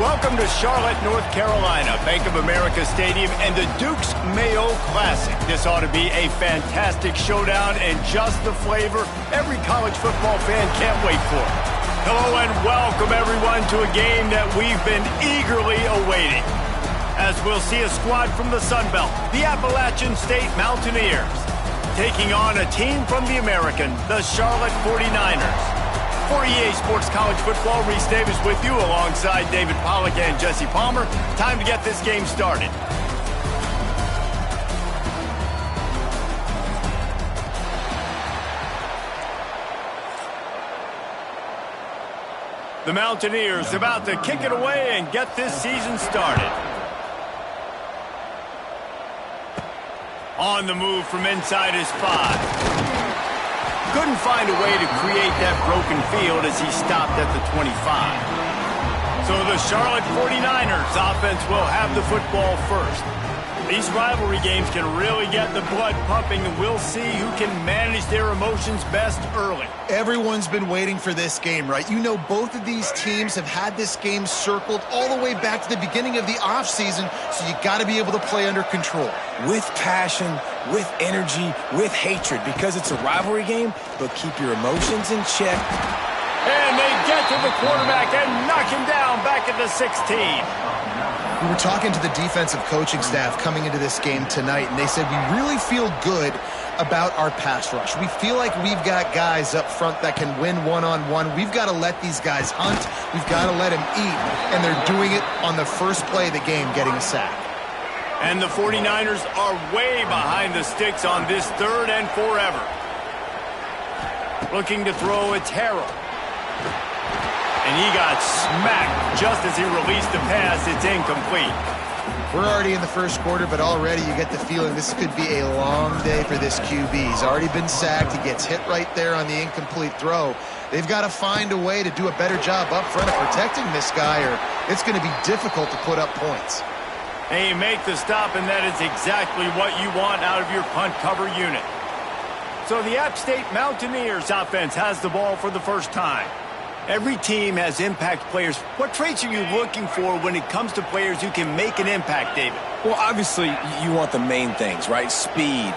Welcome to Charlotte, North Carolina, Bank of America Stadium, and the Duke's Mayo Classic. This ought to be a fantastic showdown and just the flavor every college football fan can't wait for. Hello and welcome, everyone, to a game that we've been eagerly awaiting. As we'll see a squad from the Sun Belt, the Appalachian State Mountaineers, taking on a team from the American, the Charlotte 49ers. For EA Sports College Football, Reese Davis with you alongside David Pollack and Jesse Palmer. Time to get this game started. The Mountaineers about to kick it away and get this season started. On the move from inside his 5. Couldn't find a way to create that broken field as he stopped at the 25. So the Charlotte 49ers offense will have the football first. These rivalry games can really get the blood pumping, and we'll see who can manage their emotions best early. Everyone's been waiting for this game, right? You know, both of these teams have had this game circled all the way back to the beginning of the offseason, so you got to be able to play under control. With passion, with energy, with hatred, because it's a rivalry game, but keep your emotions in check. And they get to the quarterback and knock him down back at the 16. We were talking to the defensive coaching staff coming into this game tonight, and they said we really feel good about our pass rush. We feel like we've got guys up front that can win one-on-one. We've got to let these guys hunt. We've got to let them eat, and they're doing it on the first play of the game, getting a sack. And the 49ers are way behind the sticks on this 3rd and forever. Looking to throw, it's Harrell. And he got smacked just as he released the pass. It's incomplete. We're already in the first quarter, but already you get the feeling this could be a long day for this QB. He's already been sacked. He gets hit right there on the incomplete throw. They've got to find a way to do a better job up front of protecting this guy, or it's going to be difficult to put up points. They make the stop, and that is exactly what you want out of your punt cover unit. So the App State Mountaineers offense has the ball for the first time. Every team has impact players. What traits are you looking for when it comes to players who can make an impact, David? Well, obviously, you want the main things, right? Speed,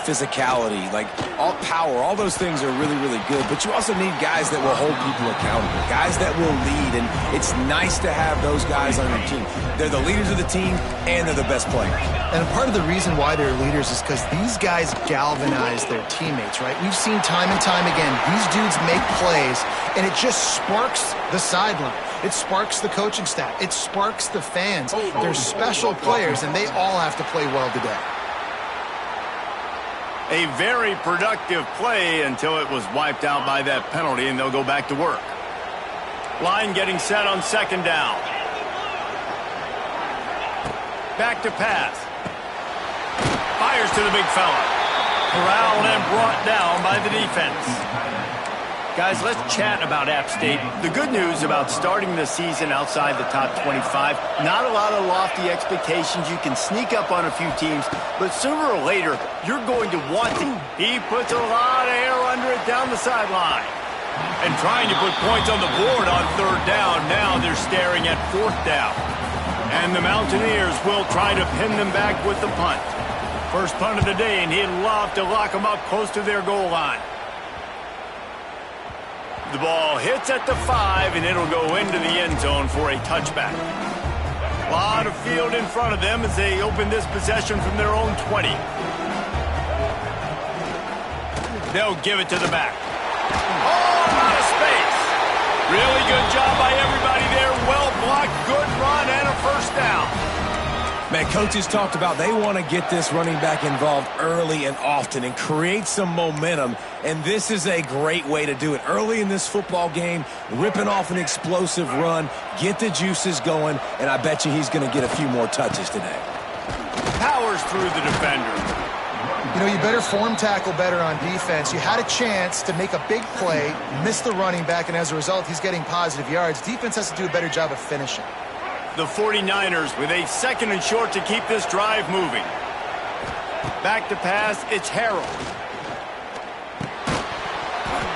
physicality, like all power, all those things are really, really good. But you also need guys that will hold people accountable, guys that will lead. And it's nice to have those guys on your team. They're the leaders of the team, and they're the best players. And part of the reason why they're leaders is because these guys galvanize their teammates, right? We've seen time and time again, these dudes make plays, and it just sparks the sideline. It sparks the coaching staff. It sparks the fans. They're special players, and they all have to play well today. A very productive play until it was wiped out by that penalty, and they'll go back to work. Line getting set on 2nd down. Back to pass. Fires to the big fella. Corralled and brought down by the defense. Guys, let's chat about App State. The good news about starting the season outside the top 25, not a lot of lofty expectations. You can sneak up on a few teams, but sooner or later, you're going to want to. He puts a lot of air under it down the sideline. And trying to put points on the board on 3rd down. Now they're staring at 4th down. And the Mountaineers will try to pin them back with the punt. First punt of the day, and he'd love to lock them up close to their goal line. The ball hits at the 5, and it'll go into the end zone for a touchback. A lot of field in front of them as they open this possession from their own 20. They'll give it to the back. Oh, a lot of space. Really good job by everybody there. Well blocked, good run, and a 1st down. Man, coaches talked about they want to get this running back involved early and often and create some momentum, and this is a great way to do it. Early in this football game, ripping off an explosive run, get the juices going, and I bet you he's going to get a few more touches today. Powers through the defender. You better form tackle better on defense. You had a chance to make a big play, miss the running back, and as a result, he's getting positive yards. Defense has to do a better job of finishing. The 49ers with a 2nd and short to keep this drive moving. Back to pass, it's Harrell.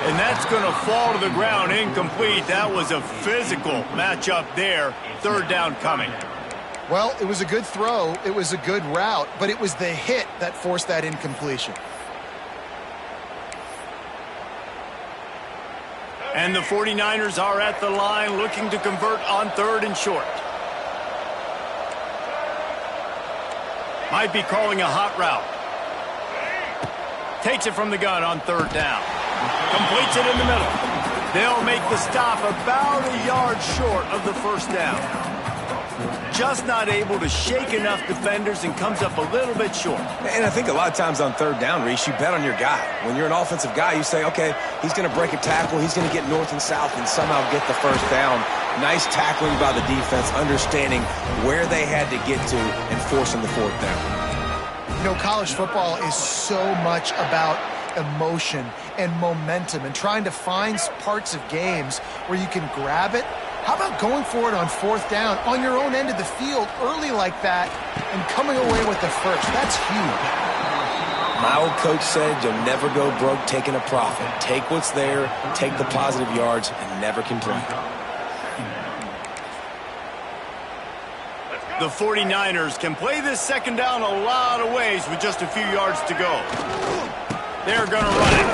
And that's going to fall to the ground incomplete. That was a physical matchup there. Third down coming. Well, it was a good throw. It was a good route, but it was the hit that forced that incompletion. And the 49ers are at the line looking to convert on third and short. Might be calling a hot route. Takes it from the gun on third down. Completes it in the middle. They'll make the stop about a yard short of the first down. Just not able to shake enough defenders and comes up a little bit short. And I think a lot of times on third down, Reese, you bet on your guy. When you're an offensive guy, you say, okay, he's going to break a tackle, he's going to get north and south and somehow get the first down. Nice tackling by the defense, understanding where they had to get to and forcing the fourth down. You know, college football is so much about emotion and momentum and trying to find parts of games where you can grab it. How about going for it on fourth down on your own end of the field early like that and coming away with the first? That's huge. My old coach said you'll never go broke taking a profit. Take what's there, take the positive yards, and never complain. The 49ers can play this second down a lot of ways with just a few yards to go. They're going to run it.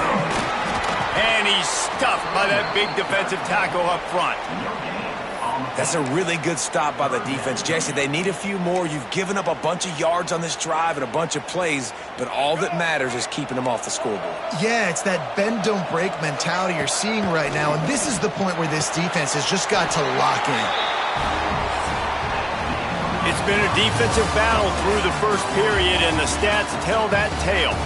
And he's stuffed by that big defensive tackle up front. That's a really good stop by the defense. Jesse, they need a few more. You've given up a bunch of yards on this drive and a bunch of plays, but all that matters is keeping them off the scoreboard. Yeah, it's that bend, don't break mentality you're seeing right now, and this is the point where this defense has just got to lock in. It's been a defensive battle through the first period, and the stats tell that tale.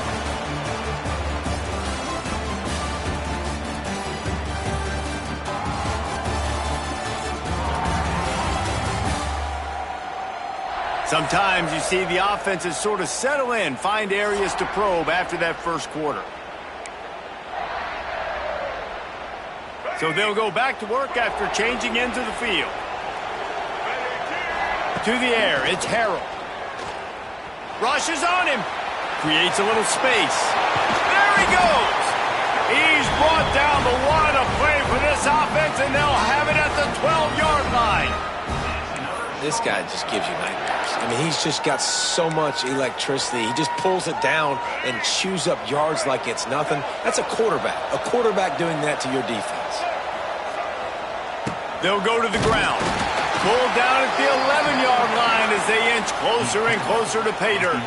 Sometimes you see the offenses sort of settle in, find areas to probe after that first quarter. So they'll go back to work after changing into the field. To the air, it's Harrell. Rushes on him. Creates a little space. There he goes. He's brought down, but what a play for this offense, and they'll have it at the 12-yard line. This guy just gives you nightmares. I mean, he's just got so much electricity. He just pulls it down and chews up yards like it's nothing. That's a quarterback. A quarterback doing that to your defense. They'll go to the ground. Pulled down at the 11-yard line as they inch closer and closer to pay dirt.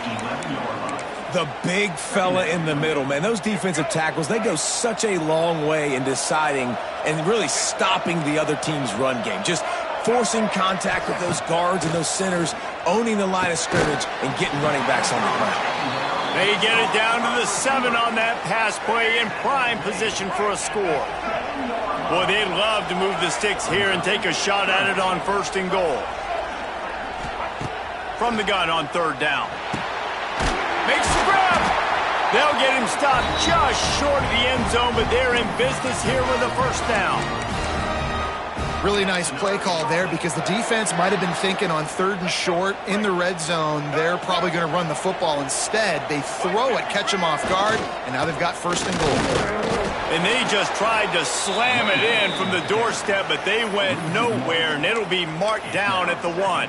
The big fella in the middle, man. Those defensive tackles, they go such a long way in deciding and really stopping the other team's run game. Just forcing contact with those guards and those centers, owning the line of scrimmage, and getting running backs on the ground. They get it down to the 7 on that pass play in prime position for a score. Boy, they'd love to move the sticks here and take a shot at it on first and goal. From the gun on third down. Makes the grab. They'll get him stopped just short of the end zone, but they're in business here with a first down. Really nice play call there because the defense might have been thinking on third and short in the red zone, they're probably going to run the football. Instead, they throw it, catch them off guard, and now they've got first and goal. And they just tried to slam it in from the doorstep, but they went nowhere, and it'll be marked down at the 1.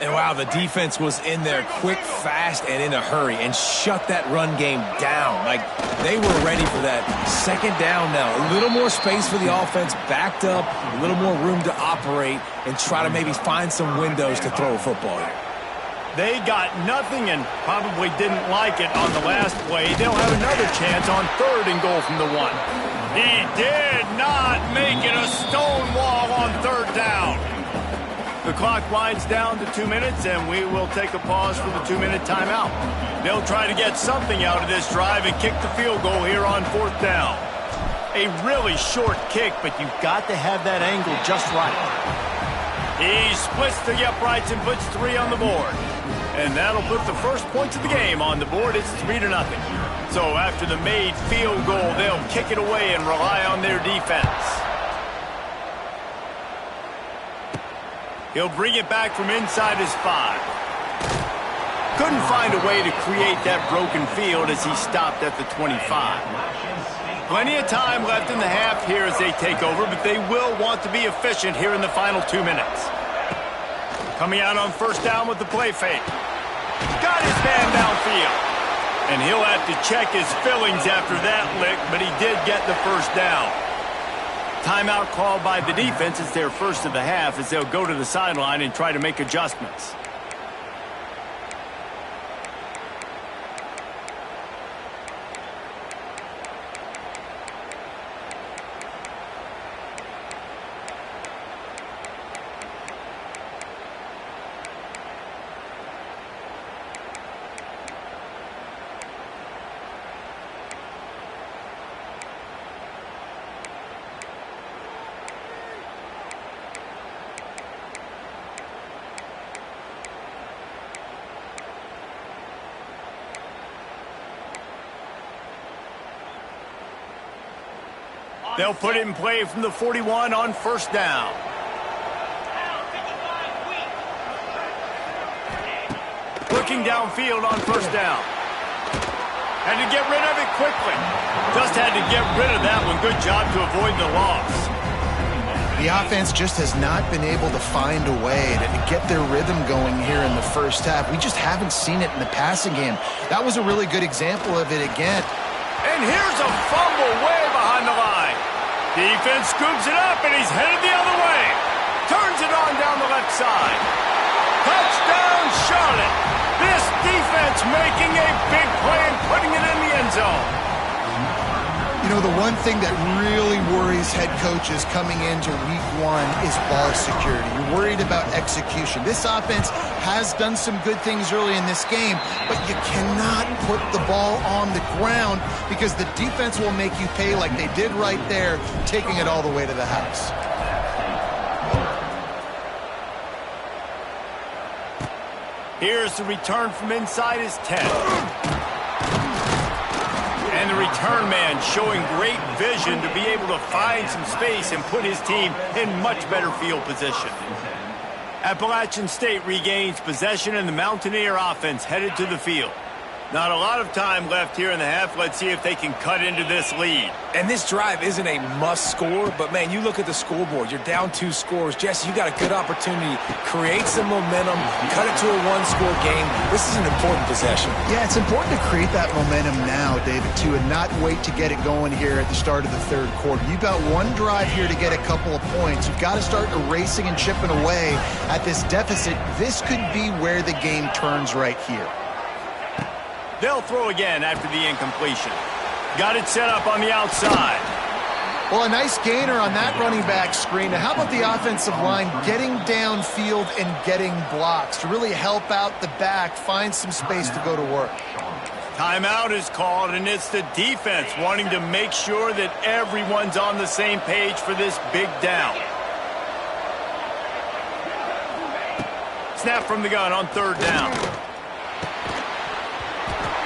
And wow, the defense was in there quick, fast, and in a hurry and shut that run game down. Like, they were ready for that second down now. A little more space for the offense, backed up, a little more room to operate and try to maybe find some windows to throw a football here. They got nothing and probably didn't like it on the last play. They'll have another chance on third and goal from the 1. He did not make it a stone wall on third down. The clock winds down to 2 minutes, and we will take a pause for the 2-minute timeout. They'll try to get something out of this drive and kick the field goal here on fourth down. A really short kick, but you've got to have that angle just right. He splits the uprights and puts 3 on the board. And that'll put the first points of the game on the board. It's 3-0. So after the made field goal, they'll kick it away and rely on their defense. He'll bring it back from inside his 5. Couldn't find a way to create that broken field as he stopped at the 25. Plenty of time left in the half here as they take over, but they will want to be efficient here in the final 2 minutes. Coming out on first down with the play fake. Got his man downfield. And he'll have to check his fillings after that lick, but he did get the first down. Timeout called by the defense. It's their first of the half as they'll go to the sideline and try to make adjustments. They'll put it in play from the 41 on first down. Looking downfield on first down. Had to get rid of it quickly. Just had to get rid of that one. Good job to avoid the loss. The offense just has not been able to find a way to get their rhythm going here in the first half. We just haven't seen it in the passing game. That was a really good example of it again. And here's a fumble way behind the line. Defense scoops it up, and he's headed the other way. Turns it on down the left side. Touchdown, Charlotte. This defense making a big play and putting it in the end zone. You know, the one thing that really worries head coaches coming into week one is ball security. You're worried about execution. This offense has done some good things early in this game, but you cannot put the ball on the ground because the defense will make you pay like they did right there, taking it all the way to the house. Here's the return from inside his 10. And the return man showing great vision to be able to find some space and put his team in much better field position. Appalachian State regains possession and the Mountaineer offense headed to the field. Not a lot of time left here in the half. Let's see if they can cut into this lead. And this drive isn't a must score, but man, you look at the scoreboard. You're down 2 scores. Jesse, you got a good opportunity. Create some momentum. Cut it to a 1-score game. This is an important possession. Yeah, it's important to create that momentum now, David, too, and not wait to get it going here at the start of the third quarter. You've got one drive here to get a couple of points. You've got to start erasing and chipping away at this deficit. This could be where the game turns right here. They'll throw again after the incompletion. Got it set up on the outside. Well, a nice gainer on that running back screen. Now, how about the offensive line getting downfield and getting blocks to really help out the back, find some space to go to work? Timeout is called, and it's the defense wanting to make sure that everyone's on the same page for this big down. Snap from the gun on third down.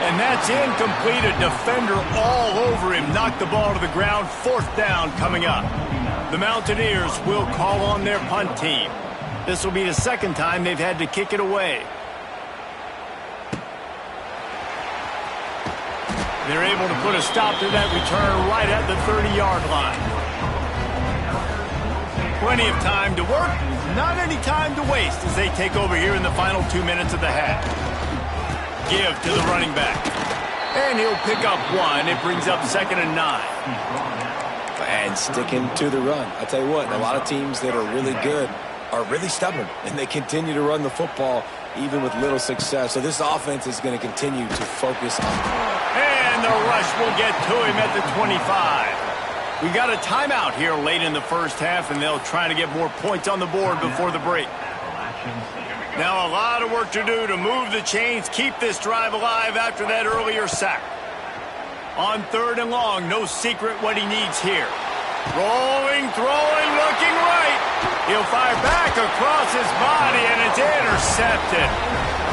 And that's incomplete. A defender all over him. Knocked the ball to the ground. Fourth down coming up. The Mountaineers will call on their punt team. This will be the second time they've had to kick it away. They're able to put a stop to that return right at the 30-yard line. Plenty of time to work. Not any time to waste as they take over here in the final 2 minutes of the half. Give to the running back. And he'll pick up 1. It brings up 2nd and 9. And sticking to the run. I tell you what, a lot of teams that are really good are really stubborn, and they continue to run the football even with little success. So this offense is going to continue to focus on. And the rush will get to him at the 25. We got a timeout here late in the first half, and they'll try to get more points on the board before the break. Now a lot of work to do to move the chains, keep this drive alive after that earlier sack. On third and long, no secret what he needs here. Rolling, throwing, looking right. He'll fire back across his body, and it's intercepted.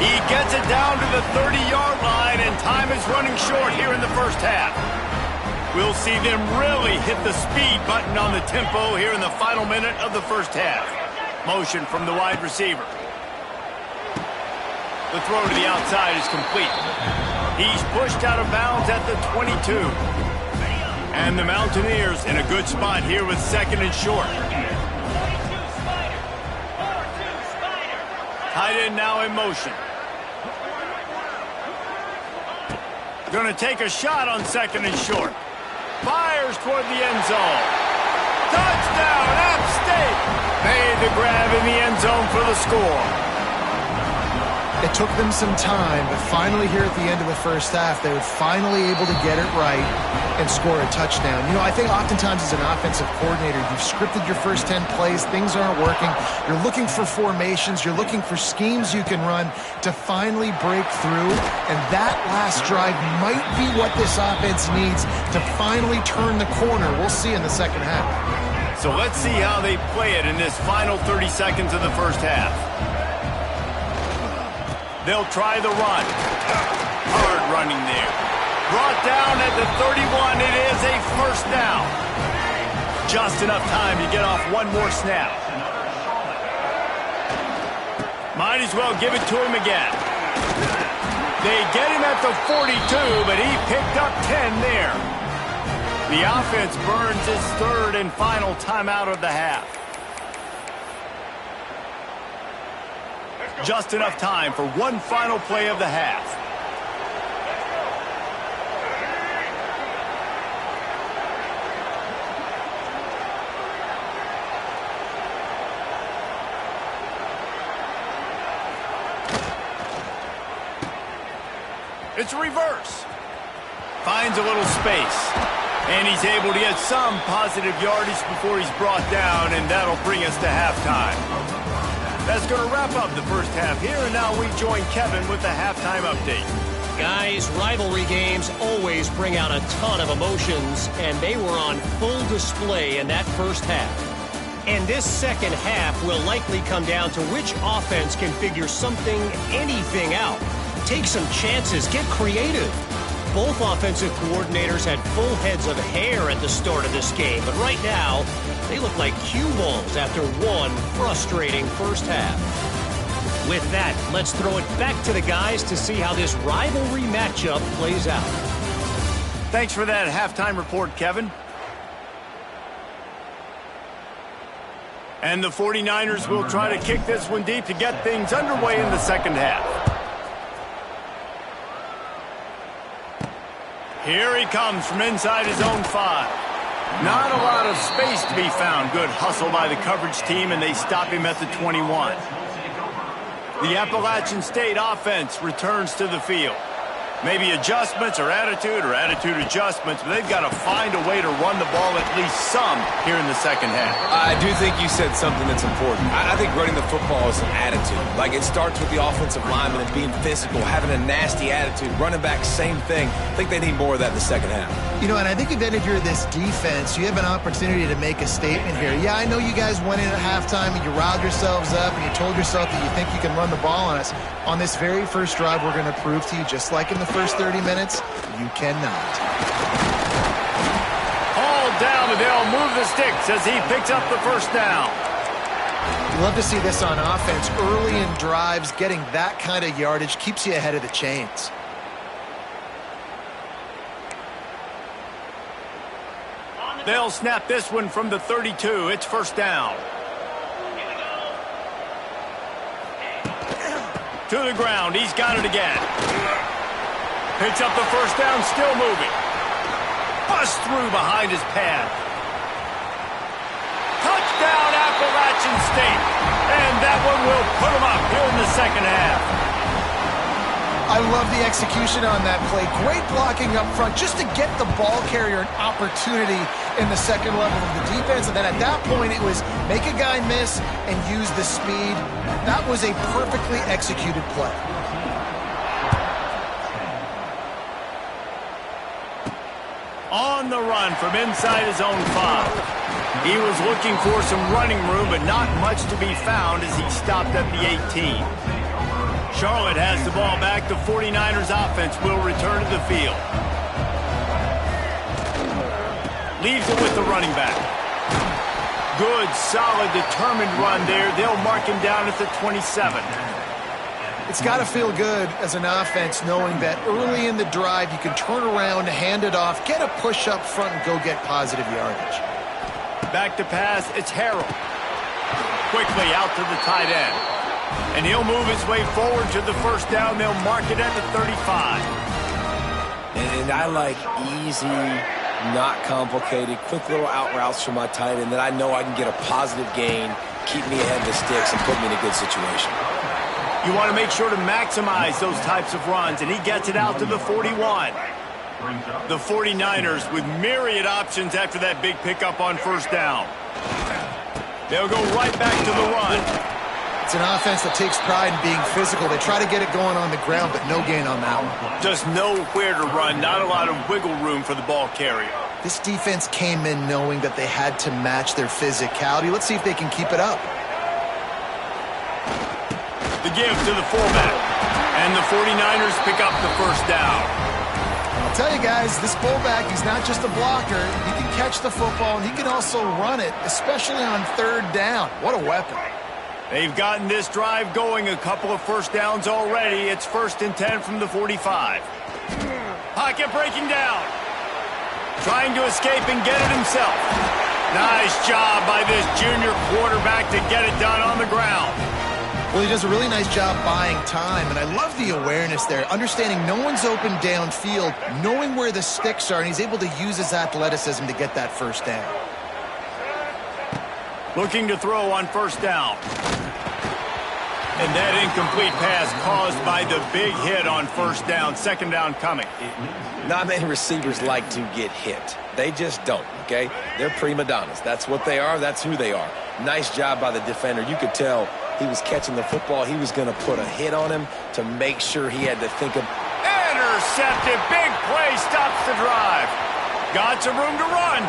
He gets it down to the 30-yard line, and time is running short here in the first half. We'll see them really hit the speed button on the tempo here in the final minute of the first half. Motion from the wide receiver. The throw to the outside is complete. He's pushed out of bounds at the 22. And the Mountaineers in a good spot here with second and short. Tight end now in motion. Going to take a shot on second and short. Fires toward the end zone. Touchdown, App State! Made the grab in the end zone for the score. It took them some time, but finally here at the end of the first half, they were finally able to get it right and score a touchdown. You know, I think oftentimes as an offensive coordinator, you've scripted your first 10 plays, things aren't working. You're looking for formations, you're looking for schemes you can run to finally break through, and that last drive might be what this offense needs to finally turn the corner. We'll see in the second half. So let's see how they play it in this final 30 seconds of the first half. They'll try the run. Hard running there. Brought down at the 31. It is a first down. Just enough time to get off one more snap. Might as well give it to him again. They get him at the 42, but he picked up 10 there. The offense burns his third and final timeout of the half. Just enough time for one final play of the half. It's a reverse. Finds a little space. And he's able to get some positive yardage before he's brought down, and that'll bring us to halftime. That's going to wrap up the first half here, and now we join Kevin with the halftime update. Guys, rivalry games always bring out a ton of emotions, and they were on full display in that first half. And this second half will likely come down to which offense can figure something, anything out. Take some chances, get creative. Both offensive coordinators had full heads of hair at the start of this game, but right now, they look like cue balls after one frustrating first half. With that, let's throw it back to the guys to see how this rivalry matchup plays out. Thanks for that halftime report, Kevin. And the 49ers will try to kick this one deep to get things underway in the second half. Here he comes from inside his own 5. Not a lot of space to be found. Good hustle by the coverage team, and they stop him at the 21. The Appalachian State offense returns to the field. Maybe adjustments or attitude adjustments, but they've got to find a way to run the ball at least some here in the second half. I do think you said something that's important. I think running the football is an attitude. Like, it starts with the offensive lineman and being physical, having a nasty attitude. Running back, same thing. I think they need more of that in the second half. You know, and I think then if you're this defense, you have an opportunity to make a statement here. Yeah, I know you guys went in at halftime and you riled yourselves up and you told yourself that you think you can run the ball on us. On this very first drive, we're going to prove to you, just like in the first 30 minutes, you cannot. Hauled down, but they'll move the sticks as he picks up the first down. Love to see this on offense. Early in drives, getting that kind of yardage keeps you ahead of the chains. They'll snap this one from the 32. It's first down. To the ground. He's got it again. Picks up the first down, still moving. Bust through behind his pad. Touchdown, Appalachian State. And that one will put him up here in the second half. I love the execution on that play. Great blocking up front just to get the ball carrier an opportunity in the second level of the defense. And then at that point, it was make a guy miss and use the speed. That was a perfectly executed play. On the run from inside his own 5. He was looking for some running room, but not much to be found as he stopped at the 18. Charlotte has the ball back. The 49ers offense will return to the field. Leaves it with the running back. Good, solid, determined run there. They'll mark him down at the 27. It's got to feel good as an offense knowing that early in the drive you can turn around, hand it off, get a push up front, and go get positive yardage. Back to pass, it's Harrell. Quickly out to the tight end. And he'll move his way forward to the first down. They'll mark it at the 35. And I like easy, not complicated, quick little out routes for my tight end that I know I can get a positive gain, keep me ahead of the sticks, and put me in a good situation. You want to make sure to maximize those types of runs, and he gets it out to the 41. The 49ers with myriad options after that big pickup on first down. They'll go right back to the run. It's an offense that takes pride in being physical. They try to get it going on the ground, but no gain on that one. Just know where to run. Not a lot of wiggle room for the ball carrier. This defense came in knowing that they had to match their physicality. Let's see if they can keep it up. The give to the fullback. And the 49ers pick up the first down. I'll tell you guys, this fullback, he's not just a blocker. He can catch the football, and he can also run it, especially on third down. What a weapon. They've gotten this drive going, a couple of first downs already. It's 1st and 10 from the 45. Pocket breaking down. Trying to escape and get it himself. Nice job by this junior quarterback to get it done on the ground. Well, he does a really nice job buying time, and I love the awareness there, understanding no one's open downfield, knowing where the sticks are, and he's able to use his athleticism to get that first down. Looking to throw on first down. And that incomplete pass caused by the big hit on first down. Second down coming. Not many receivers like to get hit. They just don't, okay? They're prima donnas. That's what they are. That's who they are. Nice job by the defender. You could tell he was catching the football. He was going to put a hit on him to make sure he had to think of. Intercepted. Big play stops the drive. Got some room to run.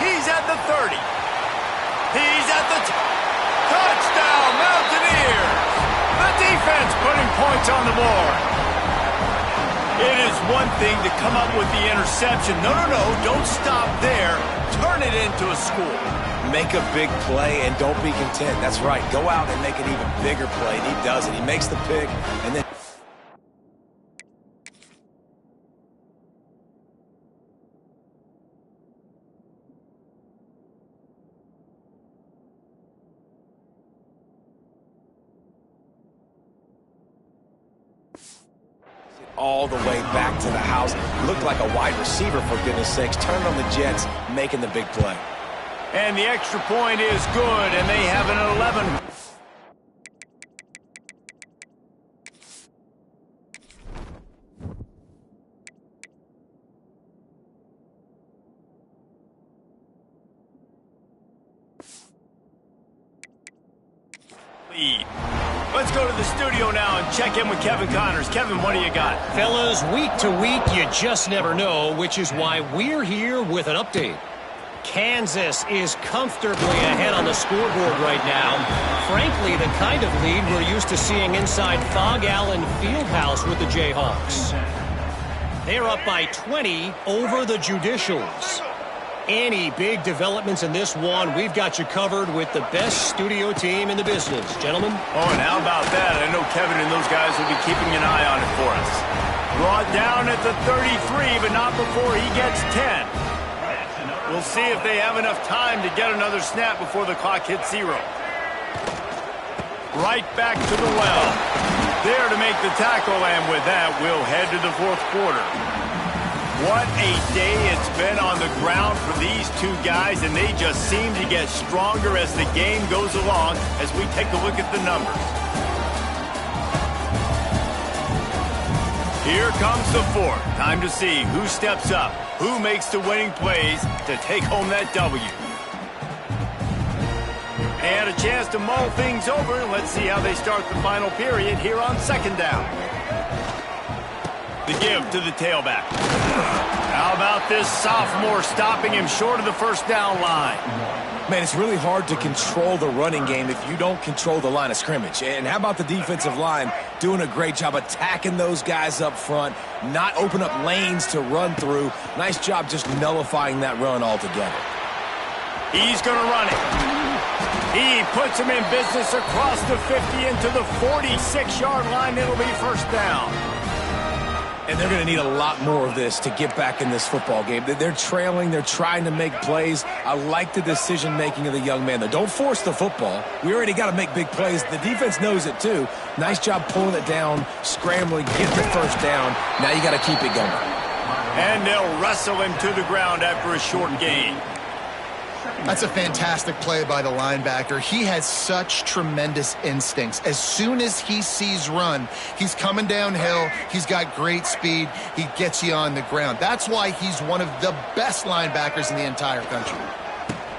He's at the 30. He's at the touchdown, Mountaineers. The defense putting points on the board. It is one thing to come up with the interception. No, don't stop there. Turn it into a score. Make a big play and don't be content. That's right. Go out and make an even bigger play, and he does it. He makes the pick, and then all the way back to the house. Looked like a wide receiver, for goodness sakes. Turned on the Jets, making the big play. And the extra point is good, and they have an 11. Lead. Let's go to the studio now and check in with Kevin Connors. Kevin, what do you got? Fellas, week to week, you just never know, which is why we're here with an update. Kansas is comfortably ahead on the scoreboard right now. Frankly, the kind of lead we're used to seeing inside Fog Allen Fieldhouse with the Jayhawks. They're up by 20 over the Judicials. Any big developments in this one, we've got you covered with the best studio team in the business. Gentlemen? Oh, and how about that? I know Kevin and those guys will be keeping an eye on it for us. Brought down at the 33, but not before he gets 10. We'll see if they have enough time to get another snap before the clock hits 0. Right back to the well. There to make the tackle, and with that, we'll head to the 4th quarter. What a day it's been on the ground for these two guys, and they just seem to get stronger as the game goes along as we take a look at the numbers. Here comes the 4th. Time to see who steps up, who makes the winning plays to take home that W. They had a chance to mull things over. Let's see how they start the final period here on 2nd down. The give to the tailback. How about this sophomore stopping him short of the first down line? Man, it's really hard to control the running game if you don't control the line of scrimmage. And how about the defensive line doing a great job attacking those guys up front, not open up lanes to run through. Nice job just nullifying that run altogether. He's going to run it. He puts him in business across the 50 into the 46-yard line. It'll be first down. And they're going to need a lot more of this to get back in this football game. They're trailing. They're trying to make plays. I like the decision-making of the young man, though. Don't force the football. We already got to make big plays. The defense knows it, too. Nice job pulling it down, scrambling, get the first down. Now you got to keep it going. And they'll wrestle him to the ground after a short gain. That's a fantastic play by the linebacker. He has such tremendous instincts. As soon as he sees run, he's coming downhill. He's got great speed. He gets you on the ground. That's why he's one of the best linebackers in the entire country.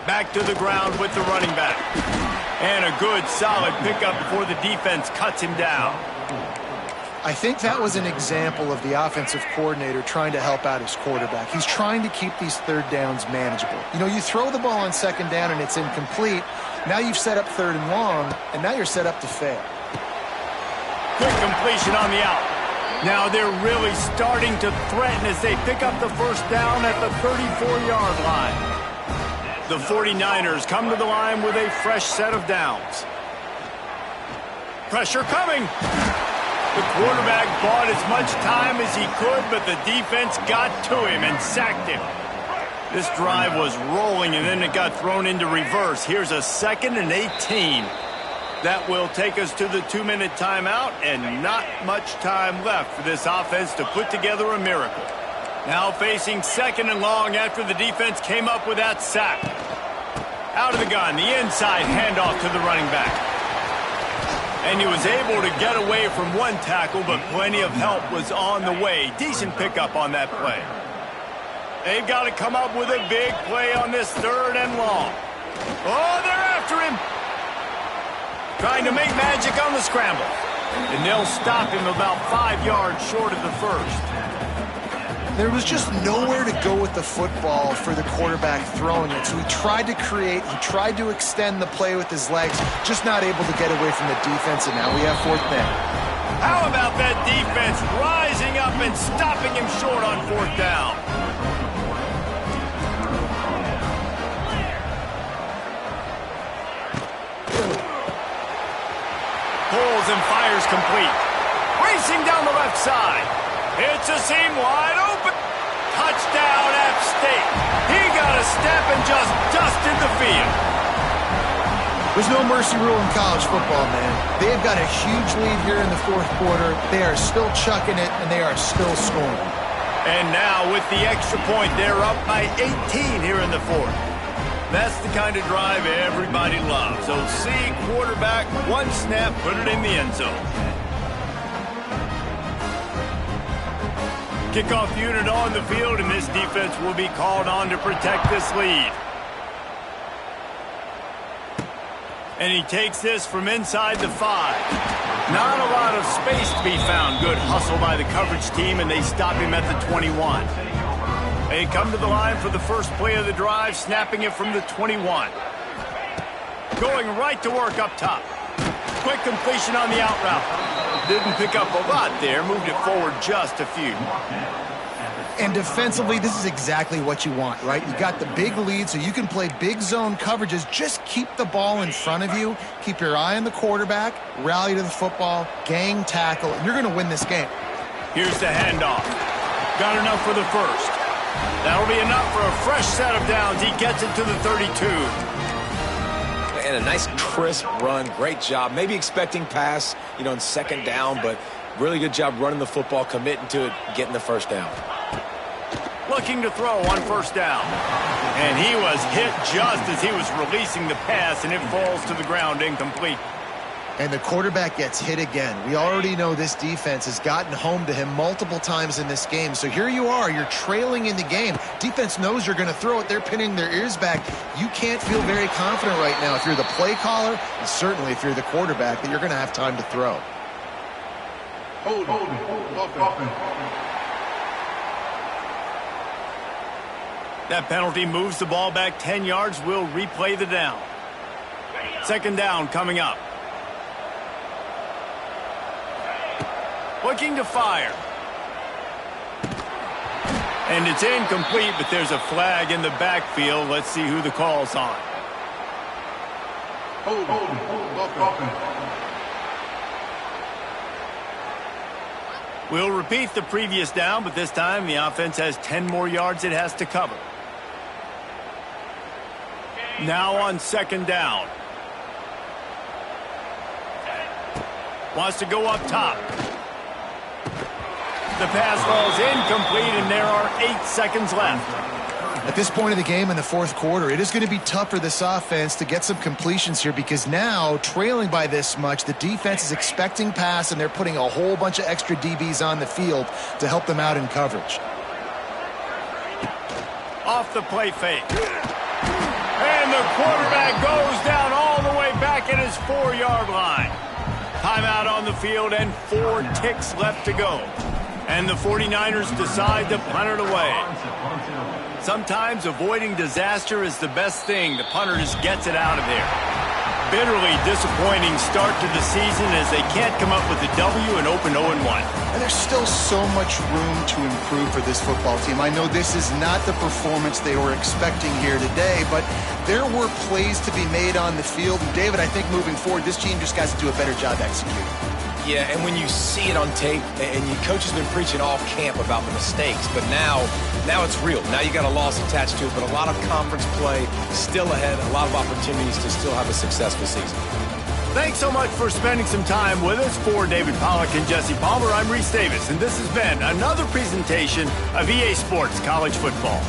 Back to the ground with the running back. And a good, solid pickup before the defense cuts him down. I think that was an example of the offensive coordinator trying to help out his quarterback. He's trying to keep these third downs manageable. You know, you throw the ball on second down and it's incomplete. Now you've set up third and long, and now you're set up to fail. Quick completion on the out. Now they're really starting to threaten as they pick up the first down at the 34-yard line. The 49ers come to the line with a fresh set of downs. Pressure coming. The quarterback bought as much time as he could, but the defense got to him and sacked him. This drive was rolling, and then it got thrown into reverse. Here's a 2nd and 18. That will take us to the 2-minute timeout, and not much time left for this offense to put together a miracle. Now facing 2nd and long after the defense came up with that sack. Out of the gun, the inside handoff to the running back. And he was able to get away from one tackle, but plenty of help was on the way. Decent pickup on that play. They've got to come up with a big play on this 3rd and long. Oh, they're after him. Trying to make magic on the scramble. And they'll stop him about 5 yards short of the first. There was just nowhere to go with the football for the quarterback throwing it. So he tried to create, he tried to extend the play with his legs, just not able to get away from the defense, and now we have 4th down. How about that defense rising up and stopping him short on 4th down? Pulls and fires complete. Racing down the left side. It's a seam wide open. Touchdown, App State. He got a step and just dusted the field. There's no mercy rule in college football, man. They've got a huge lead here in the 4th quarter. They are still chucking it, and they are still scoring. And now with the extra point, they're up by 18 here in the 4th. That's the kind of drive everybody loves. OC, quarterback, one snap, put it in the end zone. Kickoff unit on the field, and this defense will be called on to protect this lead. And he takes this from inside the 5. Not a lot of space to be found. Good hustle by the coverage team, and they stop him at the 21. They come to the line for the first play of the drive, snapping it from the 21. Going right to work up top. Quick completion on the out route. Didn't pick up a lot there, moved it forward just a few. And defensively, this is exactly what you want, right? You got the big lead, so you can play big zone coverages. Just keep the ball in front of you. Keep your eye on the quarterback, rally to the football, gang tackle, and you're going to win this game. Here's the handoff. Got enough for the first. That'll be enough for a fresh set of downs. He gets it to the 32. And a nice crisp run. Great job. Maybe expecting pass, in 2nd down, but really good job running the football, committing to it, getting the first down. Looking to throw on 1st down. And he was hit just as he was releasing the pass, and it falls to the ground incomplete. And the quarterback gets hit again. We already know this defense has gotten home to him multiple times in this game. So here you are, you're trailing in the game. Defense knows you're going to throw it. They're pinning their ears back. You can't feel very confident right now if you're the play caller, and certainly if you're the quarterback, that you're going to have time to throw. Hold. That penalty moves the ball back 10 yards. We'll replay the down. 2nd down coming up. Looking to fire. And it's incomplete, but there's a flag in the backfield. Let's see who the call's on. Offense. We'll repeat the previous down, but this time the offense has 10 more yards it has to cover. Now on second down. Wants to go up top. The pass falls incomplete, and there are 8 seconds left. At this point of the game in the fourth quarter, it is going to be tough for this offense to get some completions here because now, trailing by this much, the defense is expecting pass, and they're putting a whole bunch of extra DBs on the field to help them out in coverage. Off the play fake. And the quarterback goes down all the way back at his 4-yard line. Timeout on the field and 4 ticks left to go. And the 49ers decide to punt it away. Sometimes avoiding disaster is the best thing. The punter just gets it out of there. Bitterly disappointing start to the season as they can't come up with a W and open 0-1. And there's still so much room to improve for this football team. I know this is not the performance they were expecting here today, but there were plays to be made on the field. And David, I think moving forward, this team just got to do a better job executing. Yeah, and when you see it on tape, and your coach has been preaching all camp about the mistakes, but now it's real. Now you got a loss attached to it, but a lot of conference play still ahead, a lot of opportunities to still have a successful season. Thanks so much for spending some time with us. For David Pollack and Jesse Palmer, I'm Reese Davis, and this has been another presentation of EA Sports College Football.